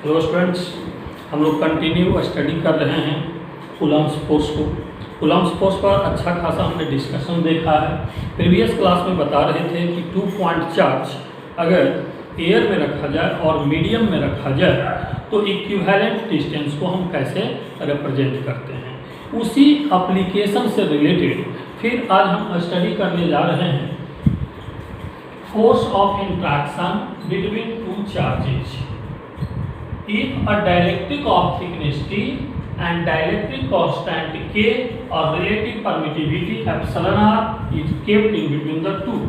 Hello students, हम लोग continue study कर रहे हैं कूलम्ब्स फोर्स को। कूलम्ब्स फोर्स पर अच्छा खासा हमने डिस्कशन देखा है। प्रीवियस क्लास में बता रहे थे कि 2 पॉइंट चार्ज अगर एयर में रखा जाए और मीडियम में रखा जाए तो इक्विवेलेंट डिस्टेंस को हम कैसे रिप्रेजेंट करते हैं। उसी एप्लीकेशन से रिलेटेड फिर आज हम स्टडी करने जा रहे हैं force of interaction between two charges. If a dielectric of thickness T and dielectric constant K or relative permittivity epsilon r is kept in between the two।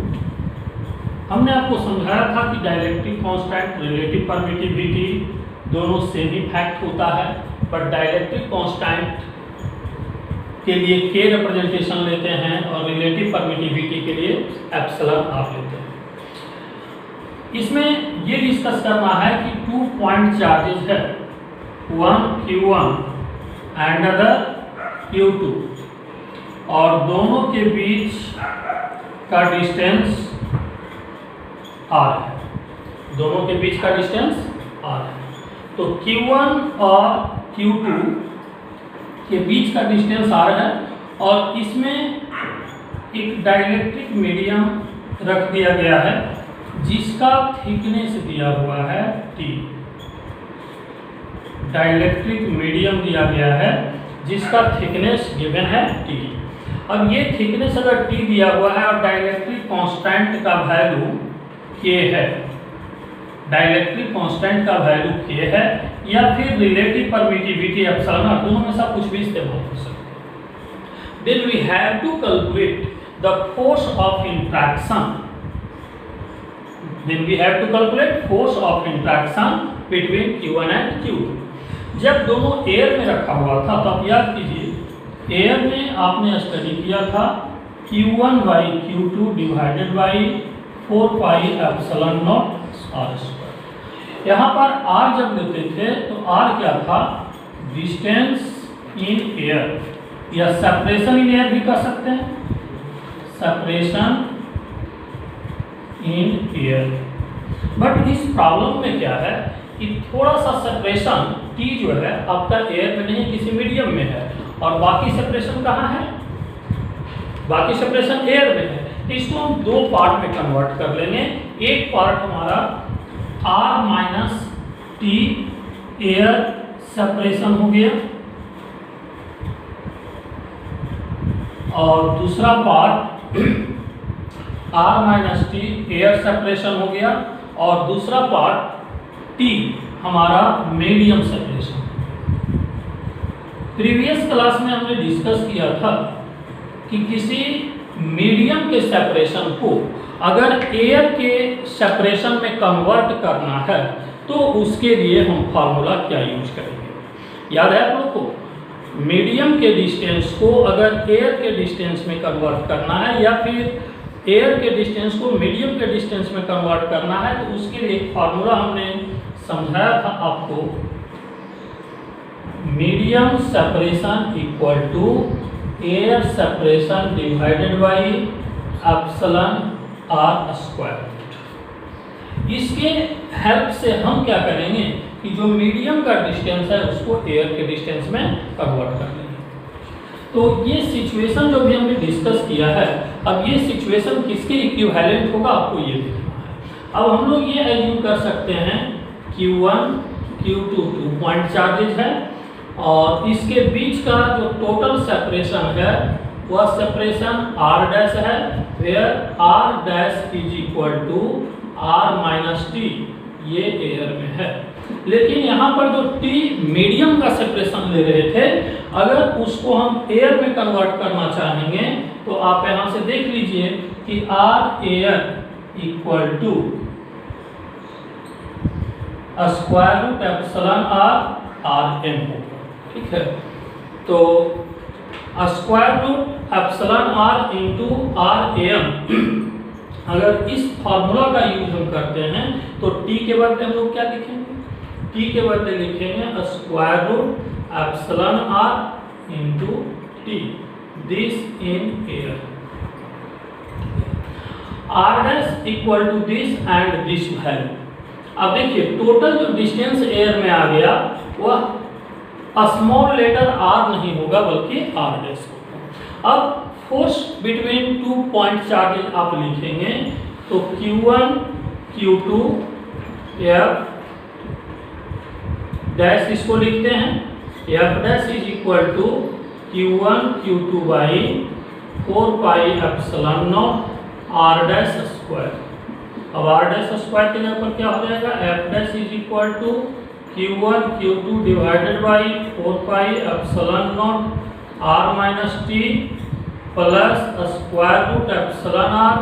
हमने आपको समझाया था कि डाइलेक्ट्रिक कांस्टेंट रिलेटिव परमिटिविटी दोनों same ही fact होता है, पर dielectric constant के लिए K रिप्रेजेंटेशन लेते हैं और रिलेटिव परमिटिविटी के लिए एप्सिलॉन r लेते हैं। इसमें ये डिस्कस करना है कि 2 पॉइंट चार्जेस है, one Q1 and other Q2, और दोनों के बीच का डिस्टेंस r है। दोनों के बीच का डिस्टेंस r है। तो Q1 और Q2 के बीच का डिस्टेंस r है और इसमें एक डाइलेक्ट्रिक मीडियम रख दिया गया है जिसका थिकनेस दिया हुआ है T। डाइलेक्ट्रिक मीडियम दिया गया है जिसका थिकनेस गिवन है T। अब ये थिकनेस अगर T दिया हुआ है और डाइलेक्ट्रिक कांस्टेंट का वैल्यू K है, डाइलेक्ट्रिक कांस्टेंट का वैल्यू K है, या फिर रिलेटिव परमिटिविटी एप्सिलॉन r, दोनों में से कुछ भी इस्तेमाल हो सकते हैं। Then we have to calculate the force of interaction. Then we have to calculate force of interaction between Q1 and Q2। जब दोनों एयर में रखा हुआ था तब याद कीजिए, एयर में आपने स्टडी किया था Q1 by Q2 divided by 4 pi epsilon not r square. यहाँ पर r जब लेते थे तो r क्या था, डिस्टेंस इन एयर, या सेपरेशन इन एयर भी कह सकते हैं, सेपरेशन इन एयर। बट इस प्रॉब्लम में क्या है कि थोड़ा सा सेपरेशन T जो है आपका एयर में नहीं किसी मीडियम में है, और बाकी सेपरेशन कहाँ है, बाकी सेपरेशन एयर में है। तो इसको हम दो पार्ट में कन्वर्ट कर लेंगे। एक पार्ट हमारा R minus T air separation हो गया, और दूसरा part R minus T air separation हो गया, और दूसरा पार्ट T हमारा मीडियम सेपरेशन। प्रीवियस क्लास में हमने डिस्कस किया था कि किसी मीडियम के सेपरेशन को अगर एयर के सेपरेशन में कन्वर्ट करना है तो उसके लिए हम फार्मूला क्या यूज करेंगे। याद है आप लोग को, मीडियम के डिस्टेंस को अगर एयर के डिस्टेंस में कन्वर्ट करना है या फिर एयर के डिस्टेंस को मीडियम के डिस्टेंस में कन्वर्ट करना है तो उसके लिए एक फार्मूला हमने समझाया था आपको, medium separation equal to air separation divided by epsilon r square. इसके हेल्प से हम क्या करेंगे कि जो मीडियम का डिस्टेंस है उसको एयर के डिस्टेंस में कन्वर्ट कर लेंगे। तो ये सिचुएशन जो भी हमने डिस्कस किया है, अब ये सिचुएशन किसके इक्विवेलेंट होगा आपको ये देखना है। अब हम लोग ये एज्यूम कर सकते हैं Q1 Q2 2 पॉइंट चार्जेज है, और इसके बीच का जो टोटल सेपरेशन है वह सेपरेशन r डैश है, where r dash is equal to r minus T, ये एयर में है। लेकिन यहाँ पर जो T मीडियम का सेपरेशन ले रहे थे, अगर उसको हम एयर में कन्वर्ट करना चाहेंगे तो आप यहाँ से देख लीजिए कि R air equal to square root epsilon r m होगा, ठीक है। तो square root epsilon r into r अगर इस फार्मूला का यूज हम करते हैं तो T के बदले हम लोग क्या लिखेंगे, T के बदले लिखेंगे square root epsilon r into T, this in air. r dash equal to this and this value, अब देखिए टोटल जो डिस्टेंस एयर में आ गया वह स्मॉल लेटर r नहीं होगा बल्कि r डैश होगा। अब फोर्स बिटवीन 2 पॉइंट चार्जेज आप लिखेंगे तो Q1 Q2 F डैश इसको लिखते हैं F dash is equal to Q1 Q2 by 4 pi epsilon not R dash square. अब R डैश स्क्वायर के जगह पर क्या हो जाएगा, F dash is equal to Q1 Q2 divided by 4 pi epsilon not R minus T plus square root epsilon R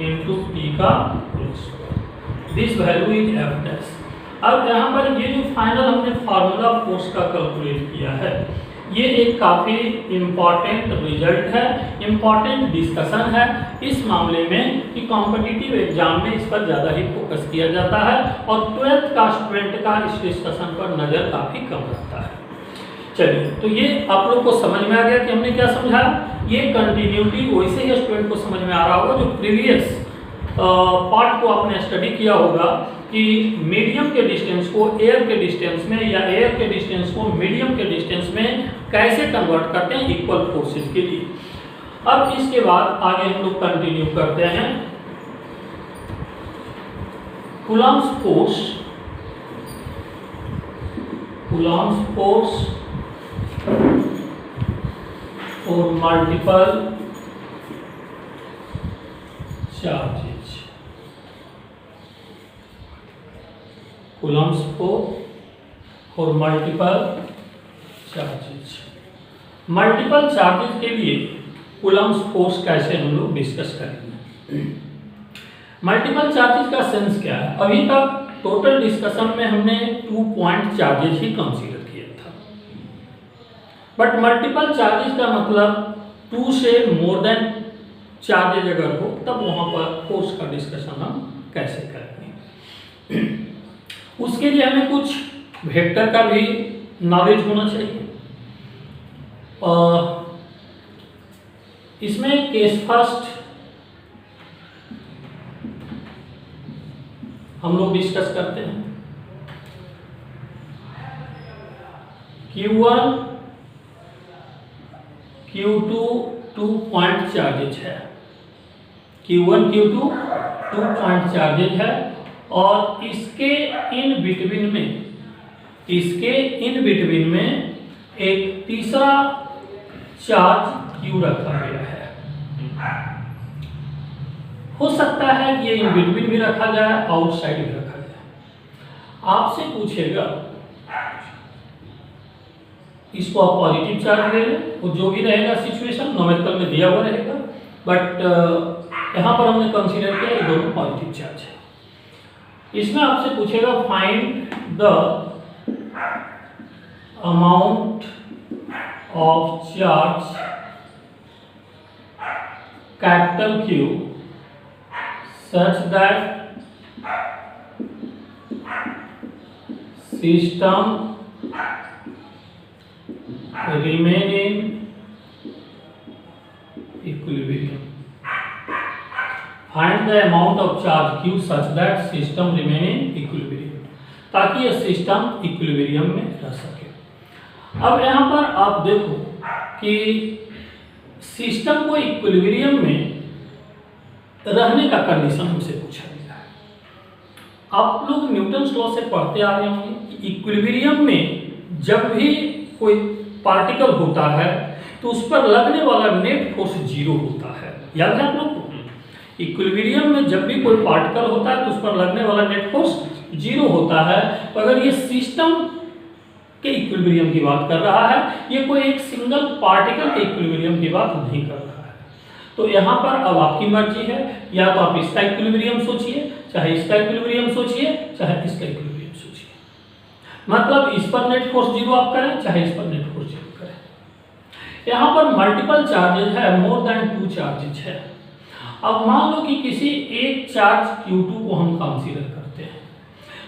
into T का whole square. This value is F dash. अब यहाँ पर ये जो फाइनल हमने फार्मूला फोर्स का calculate किया है, ये एक काफ़ी इम्पॉर्टेंट रिजल्ट है, इम्पॉर्टेंट डिस्कशन है इस मामले में कि कॉम्पिटिटिव एग्जाम में इस पर ज़्यादा ही फोकस किया जाता है और 12th का स्टूडेंट का इस डिस्कशन पर नज़र काफ़ी कम रहता है। चलिए, तो ये आप लोग को समझ में आ गया कि हमने क्या समझा। ये कंटिन्यूटी वैसे ही स्टूडेंट को समझ में आ रहा होगा जो प्रीवियस पार्ट को आपने स्टडी किया होगा कि मीडियम के डिस्टेंस को एयर के डिस्टेंस में या एयर के डिस्टेंस को मीडियम के डिस्टेंस में कैसे कन्वर्ट करते हैं इक्वल फोर्सेस के लिए। अब इसके बाद आगे हम लोग कंटिन्यू करते हैं। Coulomb's force for multiple charges. Coulomb's for multiple charges. Multiple charges के लिए कूलम्ब्स फोर्स कैसे हम लोग डिस्कस करेंगे। मल्टीपल चार्जेज का सेंस क्या है। अभी तक टोटल डिस्कशन में हमने 2 पॉइंट चार्जेज ही कंसीडर किया था, बट मल्टीपल चार्जेज का मतलब 2 से मोर देन चार्जेज अगर हो तब वहां पर फोर्स का डिस्कशन हम कैसे करेंगे। उसके लिए हमें कुछ वेक्टर का भी नॉलेज होना चाहिए। इसमें केस फर्स्ट हम लोग डिस्कस करते हैं। Q1 Q2 2 पॉइंट चार्जेज है। Q1 Q2 2 पॉइंट चार्जेज है और इसके इन बिटवीन में एक तीसरा चार्ज Q रखा गया है। हो सकता है कि ये इन बिटवीन भी रखा जाए, आउटसाइड भी रखा जाए। आपसे पूछेगा, इसको आप पॉजिटिव चार्ज ले लें, वो जो भी रहेगा सिचुएशन नोमेरिकल में दिया हुआ रहेगा, बट यहाँ पर हमने कंसीडर किया ये दोनों पॉजिटिव चार्ज है। इसमें आपसे पूछेगा find the amount of charge capital Q such that system remain in equilibrium. Find the amount of charge Q such that system remain in equilibrium, ताकि यह सिस्टम इक्विलिब्रियम में रह सके। अब यहाँ पर आप देखो कि सिस्टम को इक्विलिब्रियम में रहने का कंडीशन हमसे पूछा गया है। आप लोग न्यूटन्स लॉ से पढ़ते आ रहे होंगे कि इक्विलिब्रियम में जब भी कोई पार्टिकल होता है तो उस पर लगने वाला नेट फोर्स 0 होता है। याद है आप लोग को, इक्विलिब्रियम में जब भी कोई पार्टिकल होता है तो उस पर लगने वाला नेट फोर्स 0 होता है। तो अगर ये सिस्टम के इक्विलिब्रियम की बात कर रहा है, ये कोई एक सिंगल पार्टिकल के इक्विलिब्रियम की बात नहीं कर रहा है। तो यहाँ पर अब आपकी मर्जी है, या तो आप इसका इक्विलिब्रियम सोचिए, चाहे इसका इक्विलिब्रियम सोचिए, चाहे इसका इक्विलिब्रियम सोचिए। मतलब इस पर नेट फोर्स 0 आप करें, चाहे इस पर नेट फोर्स 0 करें। यहाँ पर मल्टीपल चार्जेज है, मोर देन 2 चार्जेज है। अब मान लो कि किसी एक चार्ज Q2 को हम कंसीडर करते हैं,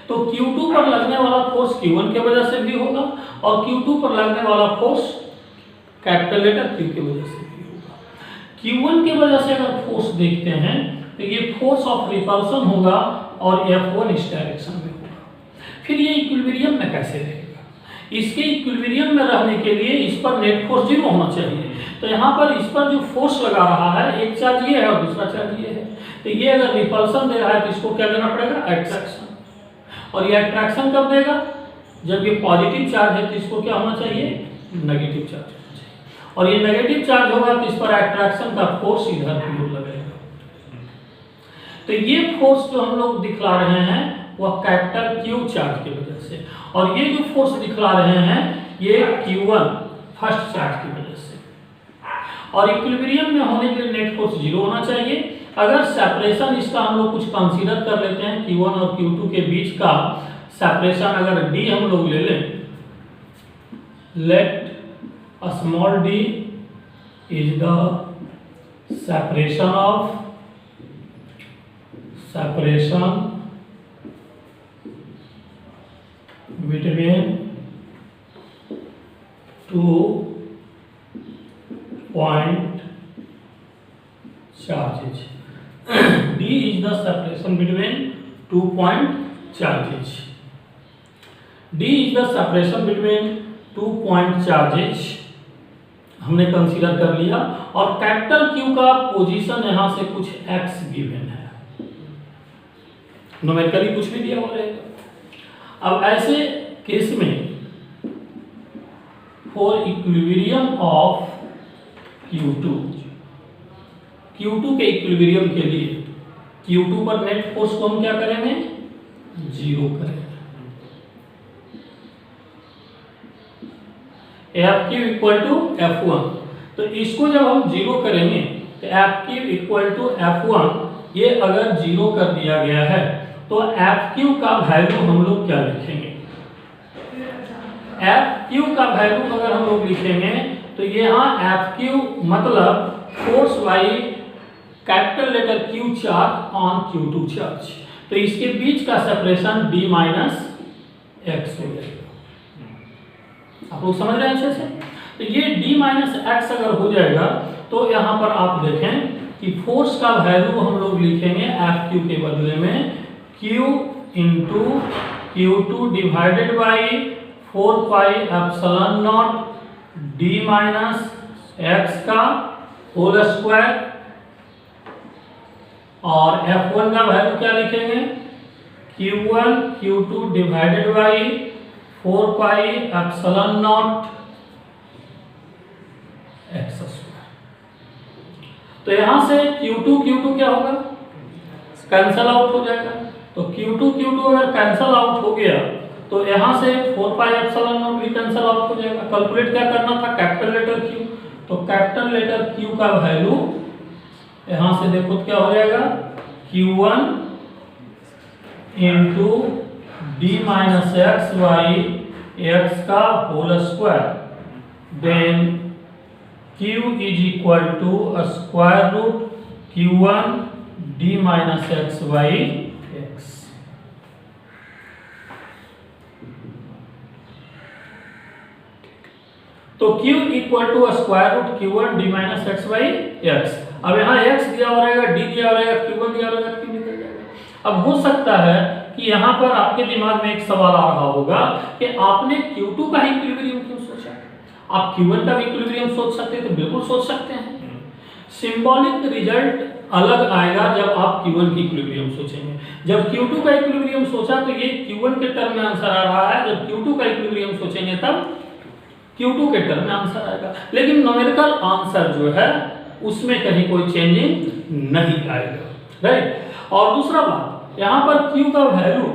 तो Q2 पर लगने वाला फोर्स Q1 के वजह से भी होगा और Q2 पर लगने वाला फोर्स कैपिटल लेटर Q की वजह से भी होगा। Q1 की वजह से अगर फोर्स देखते हैं तो ये फोर्स ऑफ रिपल्सन होगा और F1 इस डायरेक्शन में होगा। फिर ये इक्विलिब्रियम में कैसे रहेगा? इसके इक्विलिब्रियम में रहने के लिए इस पर नेट फोर्स 0 होना चाहिए। तो यहाँ पर इस पर जो फोर्स लगा रहा है, एक चार्ज ये है और दूसरा चार्ज ये है, तो ये अगर रिपल्सन दे रहा है तो इसको क्या देना पड़ेगा? अट्रैक्शन। और ये अट्रैक्शन कब देगा? जब ये पॉजिटिव चार्ज है तो इसको क्या होना चाहिए? नेगेटिव चार्ज होना चाहिए। और ये नेगेटिव चार्ज होगा तो इस पर अट्रैक्शन का फोर्स इधर की ओर लगेगा। तो ये फोर्स जो हम लोग दिखला रहे हैं वह कैपिटल Q चार्ज की वजह से, और ये जो फोर्स दिखला रहे हैं ये Q1 फर्स्ट चार्ज की वजह से। और इक्विलिब्रियम में होने के लिए नेट फोर्स 0 होना चाहिए। अगर सेपरेशन इसका हम लोग कुछ कंसीडर कर लेते हैं, Q1 और Q2 के बीच का सेपरेशन अगर d हम लोग ले लें, let small d is the separation between two point charges. D is the separation between 2 point charges. D is the separation between 2 point charges हमने कंसीडर कर लिया। और कैपिटल Q का पोजीशन यहां से कुछ x गिवन है, न्यूमेरिकली कुछ भी दिया हुआ रहेगा। अब ऐसे केस में फॉर इक्विलिब्रियम ऑफ Q2 के इक्विलिब्रियम के लिए Q2 पर नेट फोर्स को हम क्या करेंगे? 0 करेंगे। Fq इक्वल टू F1, तो इसको जब हम 0 करेंगे तो Fq इक्वल टू F1 ये अगर 0 कर दिया गया है तो Fq का वैल्यू हम लोग क्या लिखेंगे? Fq का वैल्यू अगर हम लोग लिखेंगे तो यहाँ Fq मतलब force by capital letter Q charge on Q2 charge, तो इसके बीच का सेपरेशन d माइनस एक्स हो जाएगा। आप लोग समझ रहे हैं अच्छे से? तो ये d माइनस एक्स अगर हो जाएगा तो यहाँ पर आप देखें कि फोर्स का वैल्यू हम लोग लिखेंगे Fq के बदले में Q into Q2 divided by 4 pi epsilon not d minus x का होल स्क्वायर, और F1 का वैल्यू क्या लिखेंगे? Q1 Q2 divided by 4 pi epsilon not x square. तो यहां से Q2 क्या होगा? कैंसल आउट हो जाएगा। तो Q2 अगर कैंसल आउट हो गया तो यहां से 4 पाई एप्सिलॉन नॉट भी कैंसल आउट हो जाएगा। कैलकुलेट क्या करना था? कैपिटल लेटर Q, तो कैपिटल लेटर Q का वैल्यू यहां से देखो क्या हो जाएगा? Q1 into d minus x by x का whole square, then Q is equal to square root Q1 d minus x by x. तो Q equal to square root Q1 d minus x by x. अब यहाँ x दिया हो रहेगा, d दिया हो रहेगा, Q1 दिया हो रहेगा, Q निकल जाएगा। अब हो सकता है कि यहाँ पर आपके दिमाग में एक सवाल आ रहा होगा कि आपने Q2 का इक्विलिब्रियम क्यों सोचा? आप Q1 का भी इक्विलिब्रियम सोच सकते हैं, तो बिल्कुल सोच सकते हैं। सिंबॉलिक रिजल्ट अलग आएगा जब आप Q1 की इक्विलिब्रियम सोचेंगे। जब Q2 का इक्विलिब्रियम सोचा तो ये Q1 के टर्म में आंसर आ रहा है, जब Q2 का इक्विलिब्रियम सोचेंगे तब Q2 के टर्म में आंसर आएगा। लेकिन न्यूमेरिकल आंसर जो है उसमें कहीं कोई चेंजिंग नहीं आएगा, राइट। और दूसरा बात, यहाँ पर Q का वैल्यू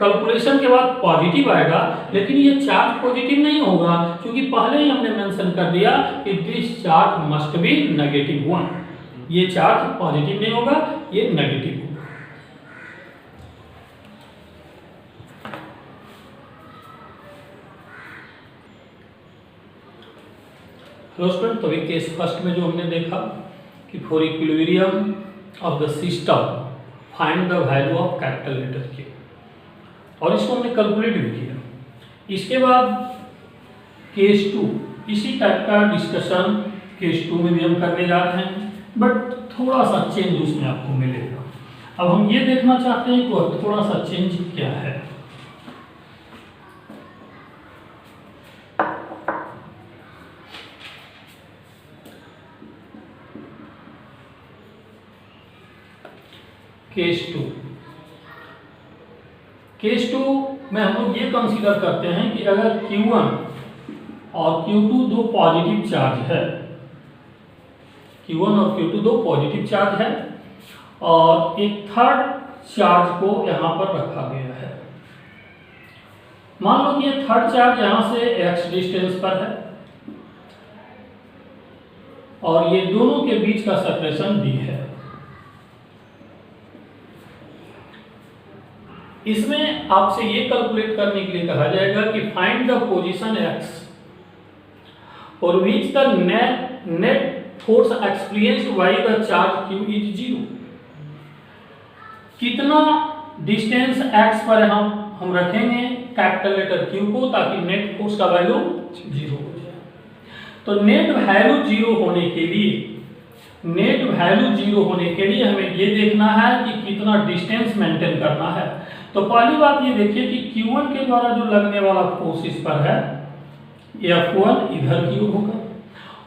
कैलकुलेशन के बाद पॉजिटिव आएगा, लेकिन ये चार्ज पॉजिटिव नहीं होगा क्योंकि पहले ही हमने मेंशन कर दिया कि this charge must be negative one. ये चार्ज पॉजिटिव नहीं होगा, ये नेगेटिव होगा। हेलो स्टूडेंट, तो केस फर्स्ट में जो हमने देखा कि for equilibrium of the system find the value of capital letter Q, और इसको हमने कैलकुलेट भी किया। इसके बाद केस 2, इसी टाइप का डिस्कशन केस 2 में भी हम करने जा रहे हैं, बट थोड़ा सा चेंज उसमें आपको मिलेगा। अब हम ये देखना चाहते हैं कि थोड़ा सा चेंज क्या है। केस 2 में हम लोग ये कंसीडर करते हैं कि अगर Q1 और Q2 दो पॉजिटिव चार्ज है, Q1 और Q2 दो पॉजिटिव चार्ज है और एक थर्ड चार्ज को यहाँ पर रखा गया है। मान लो कि ये थर्ड चार्ज यहाँ से x डिस्टेंस पर है और ये दोनों के बीच का सेपरेशन d है। इसमें आपसे ये कैलकुलेट करने के लिए कहा जाएगा कि find the position x for which the net force experienced by the charge q is 0। कितना डिस्टेंस x पर हम रखेंगे कैपिटल लेटर q को ताकि नेट फोर्स का वैल्यू 0 हो जाए। तो नेट वैल्यू 0 होने के लिए हमें ये देखना है कि कितना डिस्टेंस मेंटेन करना है। तो पहली बात ये देखिए कि Q1 के द्वारा जो लगने वाला फोर्स इस पर है F1 इधर की ओर होगा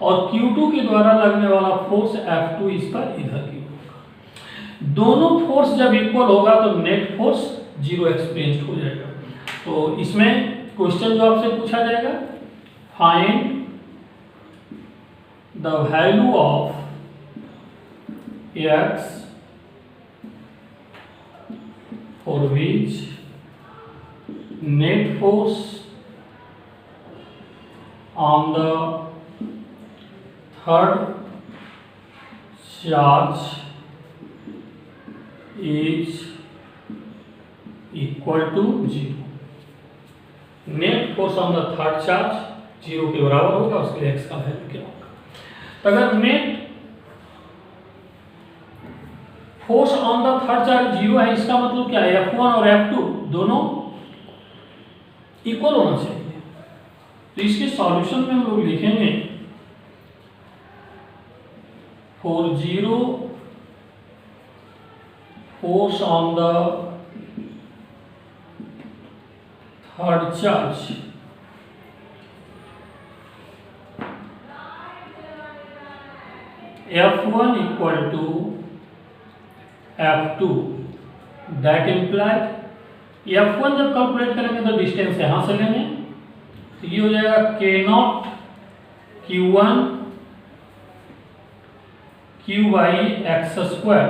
और Q2 के द्वारा लगने वाला फोर्स F2 इस पर इधर की ओर होगा। दोनों फोर्स जब इक्वल होगा तो नेट फोर्स 0 एक्सपीरियंस्ड हो जाएगा। तो इसमें क्वेश्चन जो आपसे पूछा जाएगा, find the value of x for which net force on the third charge is equal to 0। Net force on the third charge 0 के बराबर होगा, उसके लिए x का वैल्यू क्या होगा। तो अगर net force on the third charge 0 है, इसका मतलब क्या है, F1 और F2 दोनों इक्वल होना चाहिए। तो इसके सॉल्यूशन में हम लोग लिखेंगे for 0 force on the third charge F1 equal to F2, that imply F1 जब कैलकुलेट करेंगे तो डिस्टेंस यहां से लेंगे, तो ये हो जाएगा K0 Q1 Q by x square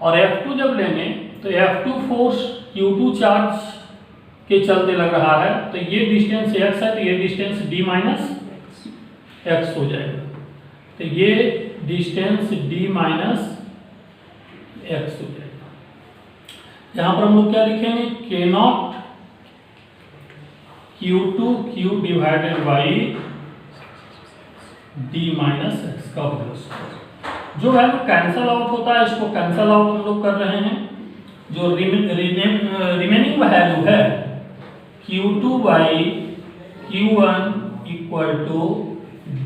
और F2 जब लेंगे तो F2 फोर्स Q2 चार्ज के चलते लग रहा है, तो ये डिस्टेंस x है तो ये डिस्टेंस d माइनस x हो जाएगा। तो ये डिस्टेंस d माइनस x हो जाएगा। यहाँ पर हम लोग क्या लिखेंगे, K0 Q2 Q divided by d minus x का होल स्क्वायर। जो वैल्यू कैंसल आउट होता है इसको कैंसल आउट हम लोग कर रहे हैं। जो रिमेनिंग वैल्यू है Q2 by Q1 equal to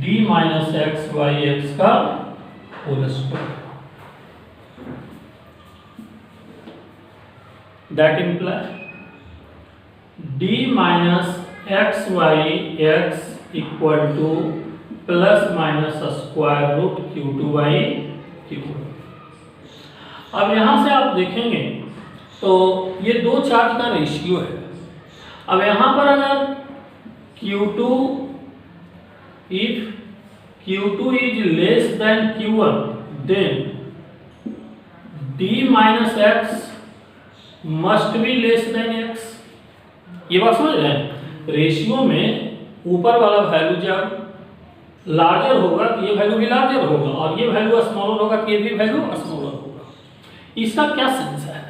d minus x by x का whole square. That imply d minus x by x equal to plus minus square root Q2 by Q1। अब यहां से आप देखेंगे तो ये दो चार्ज का रेशियो है। अब यहां पर अगर Q2 if Q2 is less than Q1 then d minus x must be less than x। ये बात समझ रहे हैं, रेशियो में ऊपर वाला वैल्यू जब लार्जर होगा तो ये वैल्यू भी लार्जर होगा और ये वैल्यू स्मॉलर होगा तो ये भी वैल्यू स्मॉलर होगा। इसका क्या सेंस है,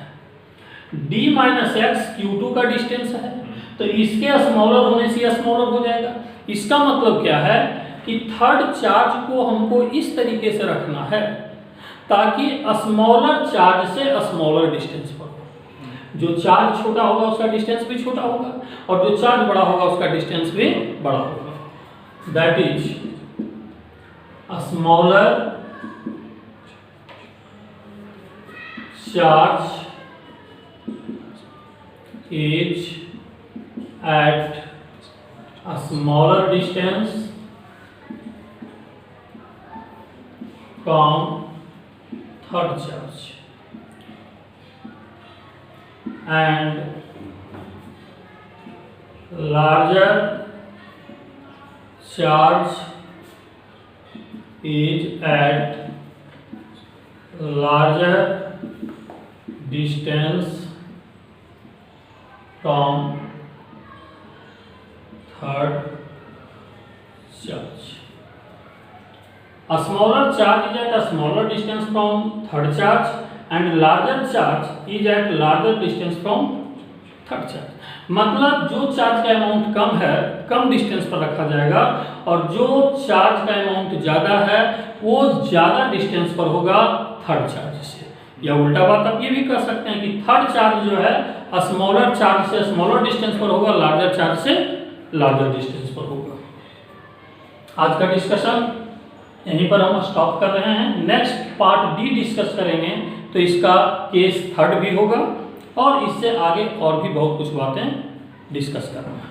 d माइनस एक्स Q2 का डिस्टेंस है तो इसके स्मॉलर होने से स्मॉलर हो जाएगा। इसका मतलब क्या है कि थर्ड चार्ज को हमको इस तरीके से रखना है ताकि स्मॉलर चार्ज से स्मॉलर डिस्टेंस पर हो। जो चार्ज छोटा होगा उसका डिस्टेंस भी छोटा होगा और जो चार्ज बड़ा होगा उसका डिस्टेंस भी बड़ा होगा। That is smaller charge is at a smaller distance from third charge। and larger charge is at larger distance from third charge. A smaller charge is at a smaller distance from third charge and larger charge is at larger distance from third charge. मतलब जो charge का amount कम है कम distance पर रखा जाएगा और जो charge का अमाउंट ज़्यादा है वो ज़्यादा डिस्टेंस पर होगा थर्ड चार्ज से। या उल्टा बात आप ये भी कर सकते हैं कि थर्ड चार्ज जो है स्मॉलर चार्ज से स्मॉलर डिस्टेंस पर होगा, लार्जर चार्ज से लार्जर डिस्टेंस पर होगा। आज का डिस्कशन यहीं पर हम स्टॉप कर रहे हैं। नेक्स्ट पार्ट डी डिस्कस करेंगे तो इसका केस थर्ड भी होगा और इससे आगे और भी बहुत कुछ बातें डिस्कस करना है।